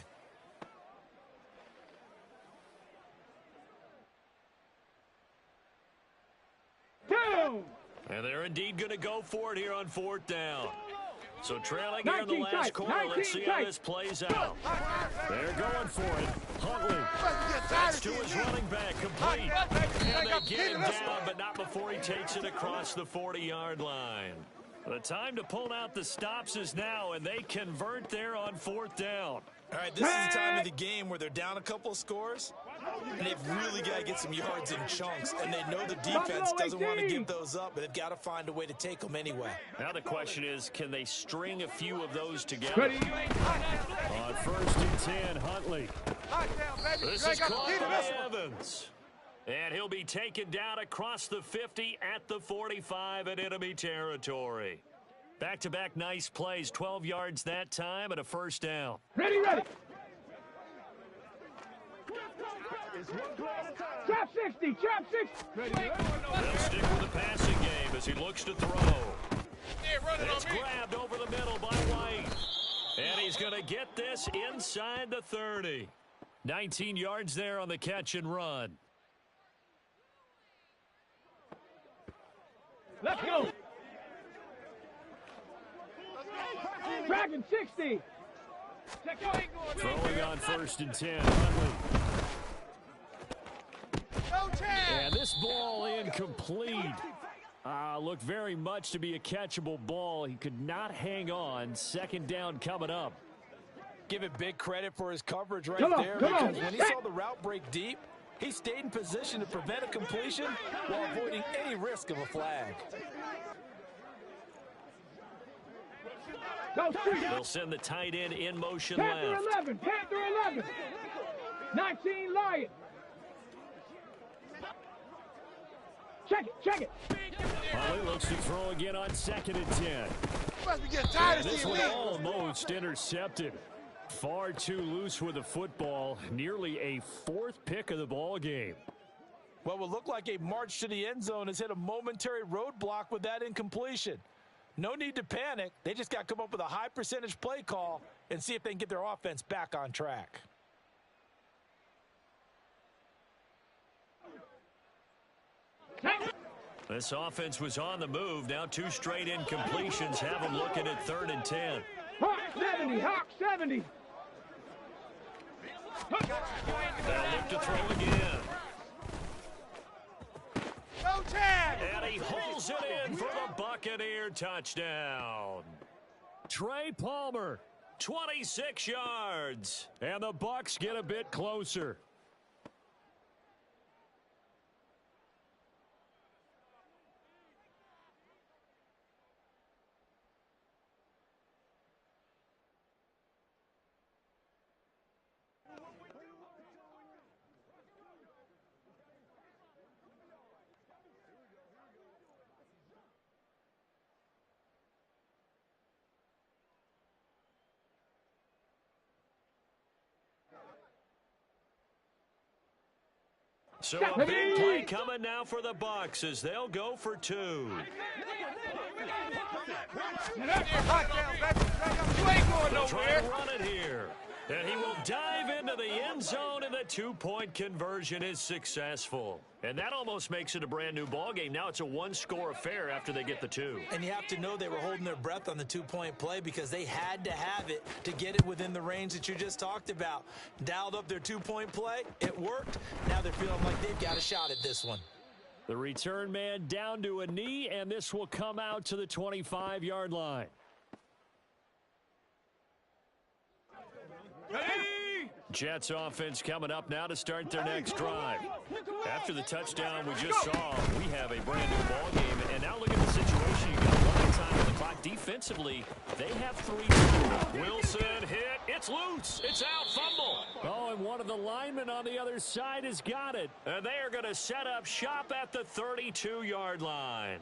And they're indeed going to go for it here on fourth down. So trailing here in the last quarter, let's see how this plays out. They're going for it. Huntley. That's to his running back, complete. And they get him down, but not before he takes it across the 40-yard line. The time to pull out the stops is now, and they convert there on fourth down. All right, this is the time of the game where they're down a couple of scores, and they've really got to get some yards in chunks, and they know the defense doesn't want to give those up, but they've got to find a way to take them anyway. Now the question is, can they string a few of those together? On first and 10, Huntley. This is caught by Evans. And he'll be taken down across the 50 at the 45 in enemy territory. Back-to-back nice plays, 12 yards that time and a first down. Ready. Trap 60. They'll stick with the passing game. as he looks to throw. It's grabbed over the middle by White. And he's going to get this inside the 30. 19 yards there on the catch and run. Let's go. Dragon 60. Throwing on 1st and 10. Huntley. And this ball incomplete. Looked very much to be a catchable ball. He could not hang on. 2nd down coming up. Give it big credit for his coverage right there, because when he saw the route break deep, he stayed in position to prevent a completion while avoiding any risk of a flag. They'll send the tight end in motion Panther left. 11. Panther 11. 19 Lion. Check it. Huntley looks to throw again on 2nd and 10. Must be getting tired of This seeing one me. almost intercepted. Far too loose with the football. Nearly a 4th pick of the ball game. What will look like a march to the end zone has hit a momentary roadblock with that incompletion. No need to panic. They just got to come up with a high percentage play call and see if they can get their offense back on track. This offense was on the move. Now 2 straight incompletions have them looking at 3rd and 10. Hawk 70. Hawk 70. They'll look to throw again. No tag. And he holds it in for the Buccaneer touchdown. Trey Palmer, 26 yards. And the Bucs get a bit closer. So a big play coming now for the Bucs as they'll go for 2. You ain't going Try nowhere. to run it here. And he will dive into the end zone, and the 2-point conversion is successful. And that almost makes it a brand-new ball game. Now it's a 1-score affair after they get the 2. And you have to know they were holding their breath on the 2-point play because they had to have it to get it within the range that you just talked about. Dialed up their 2-point play. It worked. Now they're feeling like they've got a shot at this one. The return man down to a knee, and this will come out to the 25-yard line. Jets offense coming up now to start their next drive. After the touchdown we just saw, we have a brand new ball game. And now look at the situation. You got a lot of time on the clock. Defensively, they have 3. Wilson hit. It's loose. It's out. Fumble. Oh, and one of the linemen on the other side has got it. And they are going to set up shop at the 32-yard line.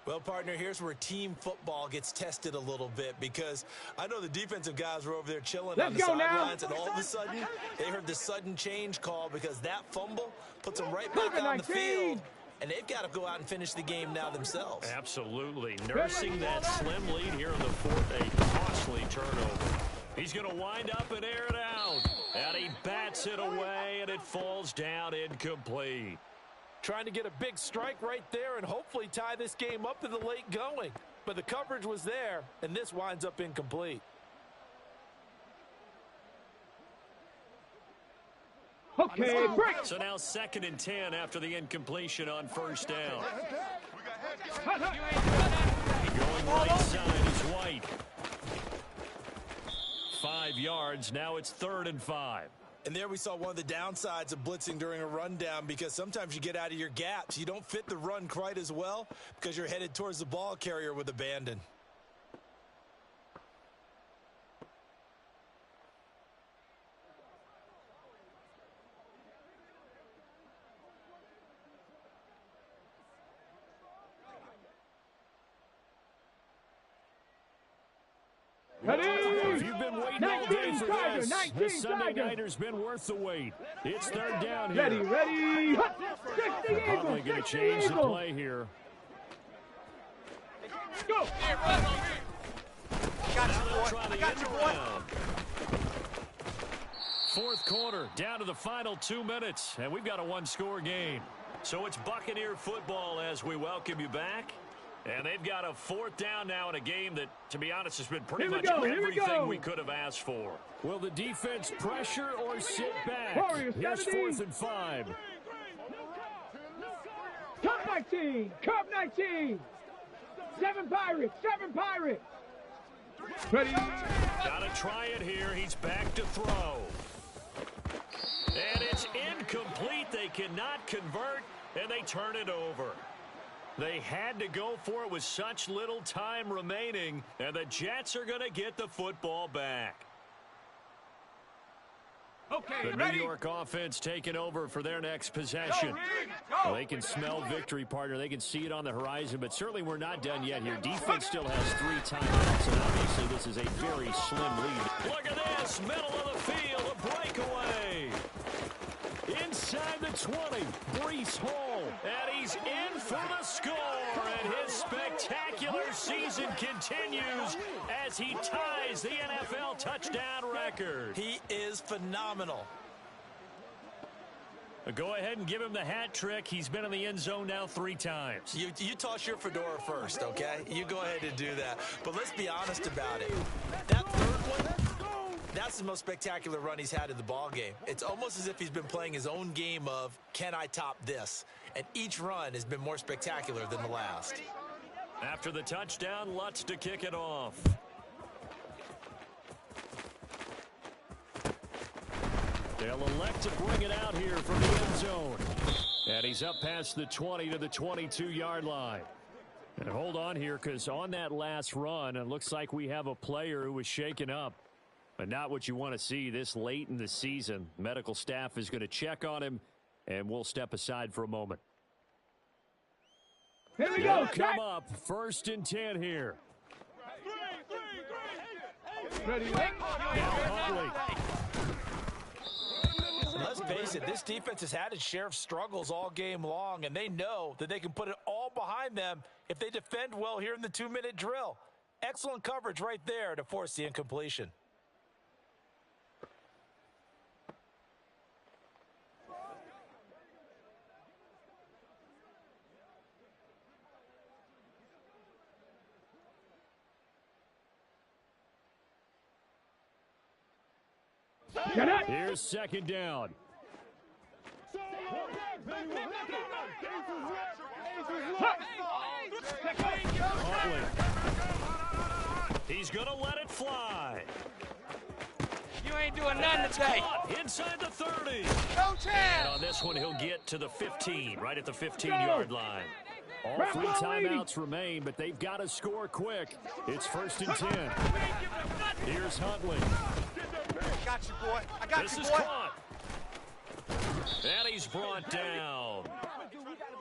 Well, partner, here's where team football gets tested a little bit, because I know the defensive guys were over there chilling on the sidelines, and all of a sudden they heard the sudden change call because that fumble puts them right back on the field, and they've got to go out and finish the game now themselves. Absolutely. Nursing that slim lead here in the 4th, a costly turnover. He's going to wind up and air it out, and he bats it away, and it falls down incomplete. Trying to get a big strike right there and hopefully tie this game up in the late going. But the coverage was there, and this winds up incomplete. Okay, break. So now 2nd and 10 after the incompletion on 1st down. Going right side is White. 5 yards. Now it's 3rd and 5. And there we saw one of the downsides of blitzing during a rundown, because sometimes you get out of your gaps. You don't fit the run quite as well because you're headed towards the ball carrier with abandon. If you've been waiting all day for this Sunday nighter's been worth the wait. It's 3rd down here. Ready. Huntley going to change the play here. Here, run over here. Got you, boy. I got you, boy. Fourth quarter, down to the final 2 minutes, and we've got a one-score game. So it's Buccaneer football as we welcome you back. And they've got a fourth down now in a game that, to be honest, has been pretty much everything we could have asked for. Will the defense pressure or sit back? Here's 4th and 5. Cup 19! Cup 19! 7 Pirates! 7 Pirates! Ready? Gotta try it here. He's back to throw. And it's incomplete. They cannot convert, and they turn it over. They had to go for it with such little time remaining, and the Jets are going to get the football back. Okay, The ready? New York offense taking over for their next possession. Go, Reed, go. Well, they can smell victory, partner. They can see it on the horizon, but certainly we're not done yet here. Defense still has 3 timeouts, and obviously this is a very slim lead. Look at this, middle of the field, a breakaway. Inside the 20, Breece Hall, and he's in for the score, and his spectacular season continues as he ties the NFL touchdown record. He is phenomenal. Go ahead and give him the hat trick. He's been in the end zone now 3 times. You toss your fedora first, okay? You go ahead and do that. But let's be honest about it. That third one, that's the most spectacular run he's had in the ball game. It's almost as if he's been playing his own game of, can I top this? And each run has been more spectacular than the last. After the touchdown, Lutz to kick it off. They'll elect to bring it out here from the end zone. And he's up past the 20 to the 22-yard line. And hold on here, because on that last run, it looks like we have a player who was shaken up. But not what you want to see this late in the season. Medical staff is going to check on him, and we'll step aside for a moment. Here we They'll go! come up 1st and 10 here. Ready? Now Huntley. Let's face it, this defense has had its share of struggles all game long, and they know that they can put it all behind them if they defend well here in the 2-minute drill. Excellent coverage right there to force the incompletion. Here's 2nd down. Huntley. He's going to let it fly. You ain't doing nothing today. Caught inside the 30. No And chance. on this one, he'll get to the 15, right at the 15-yard line. All 3 timeouts remain, but they've got to score quick. It's 1st and 10. Here's Huntley. I got you, boy. I got This you, is boy. caught. And he's brought down.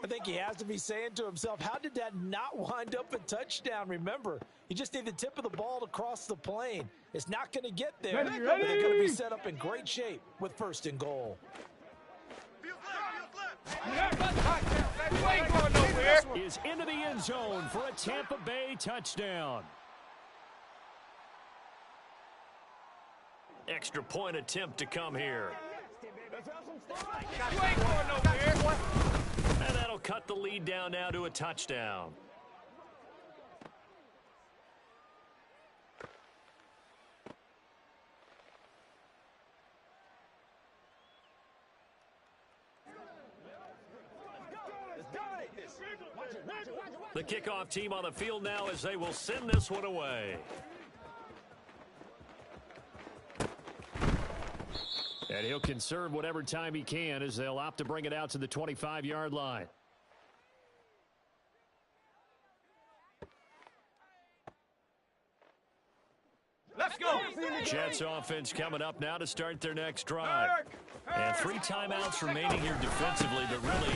I think he has to be saying to himself, how did that not wind up a touchdown? Remember, you just need the tip of the ball to cross the plane. It's not going to get there, Ready, but they're going to be ready. set up in great shape with 1st and goal. You ain't going nowhere. Is into the end zone for a Tampa Bay touchdown. Extra point attempt to come here. You ain't going nowhere. And that'll cut the lead down now to a touchdown. The kickoff team on the field now as they will send this one away. And he'll conserve whatever time he can as they'll opt to bring it out to the 25-yard line. Let's go. Jets offense coming up now to start their next drive. And 3 timeouts remaining here defensively, but really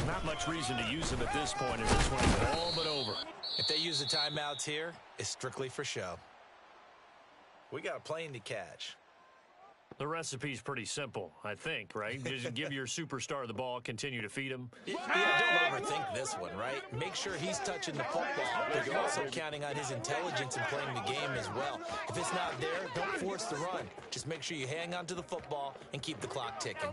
not much reason to use them at this point as this one is all but over. If they use the timeouts here, it's strictly for show. We got a plane to catch. The recipe's pretty simple, I think, right? Just give your superstar the ball, continue to feed him. Yeah, don't overthink this one, right? Make sure he's touching the football, but you're also counting on his intelligence in playing the game as well. If it's not there, don't force the run. Just make sure you hang on to the football and keep the clock ticking.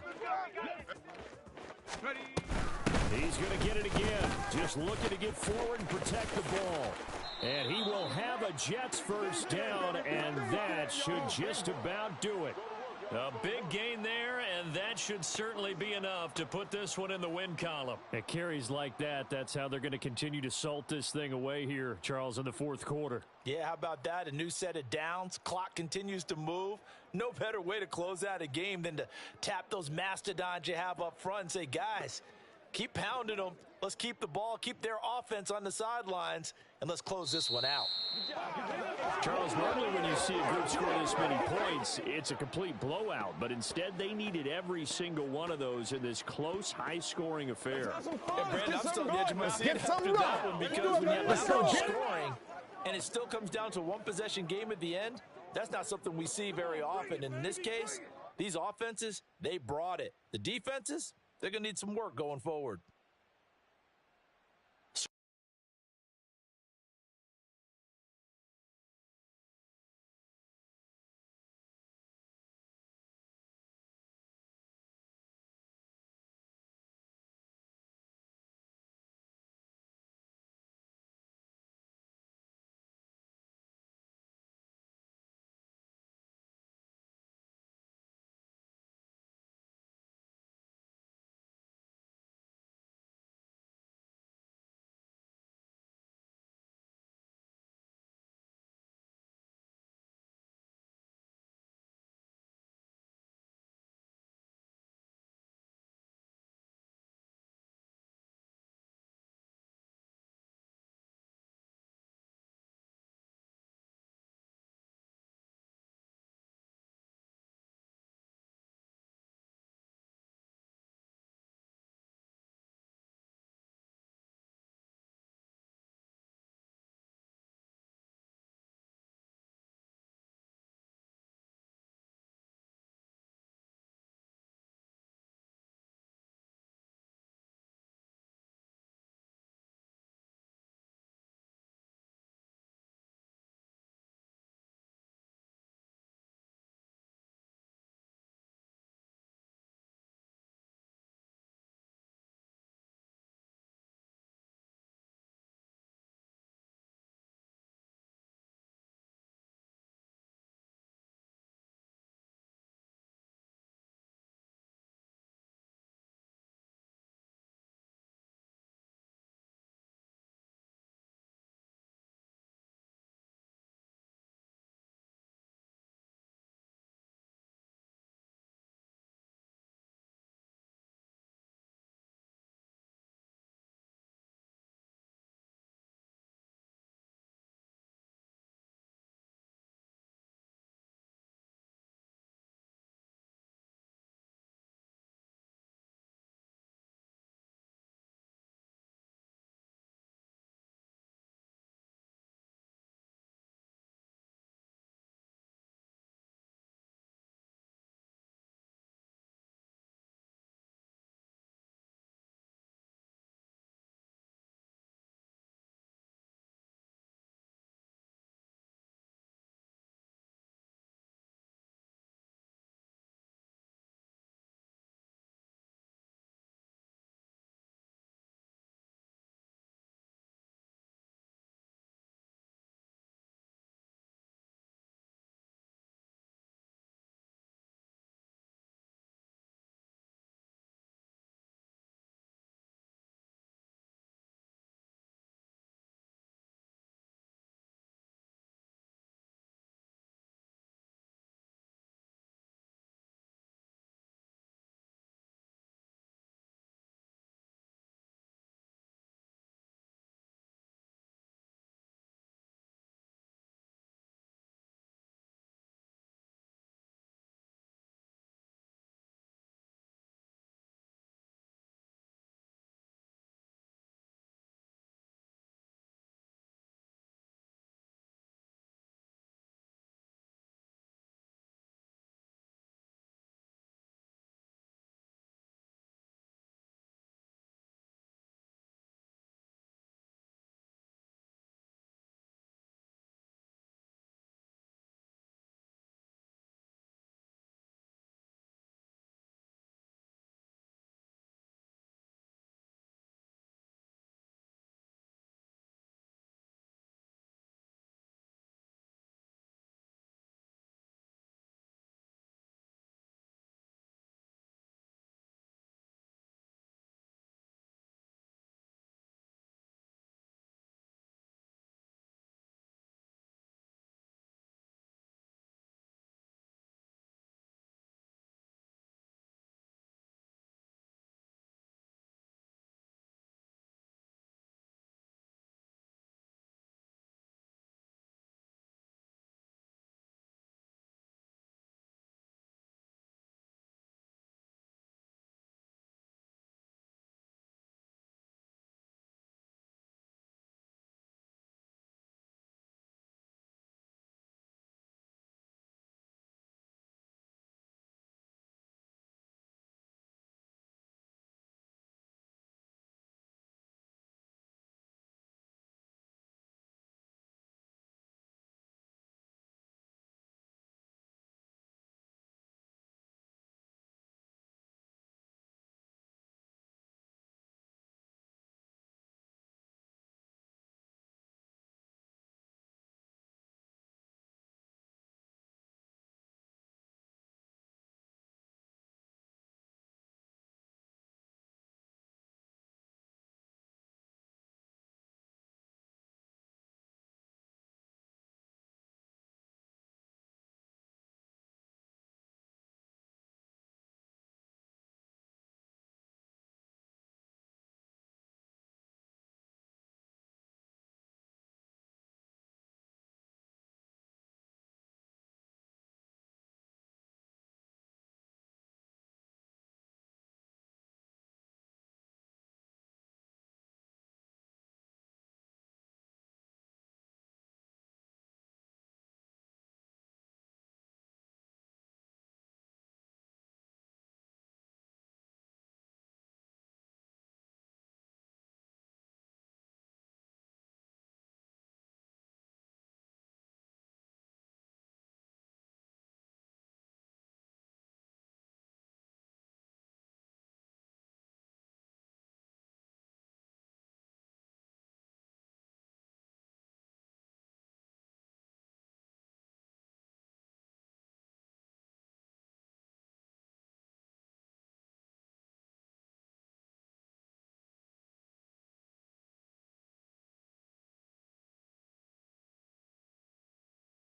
He's going to get it again. Just looking to get forward and protect the ball. And he will have a Jets first down, and that should just about do it. A big gain there, and that should certainly be enough to put this one in the win column. At carries like that, that's how they're going to continue to salt this thing away here, Charles, in the fourth quarter. Yeah, how about that? A new set of downs. Clock continues to move. No better way to close out a game than to tap those mastodons you have up front and say, guys, keep pounding them. Let's keep the ball, keep their offense on the sidelines, and let's close this one out. Charles, normally when you see a group score this many points, it's a complete blowout. But instead, they needed every single one of those in this close, high-scoring affair. Yeah, Brandon, I'm still on the edge of my seat after that one because when you have that much scoring and it still comes down to one possession game at the end, that's not something we see very often. And in this case, these offenses, they brought it. The defenses, they're going to need some work going forward.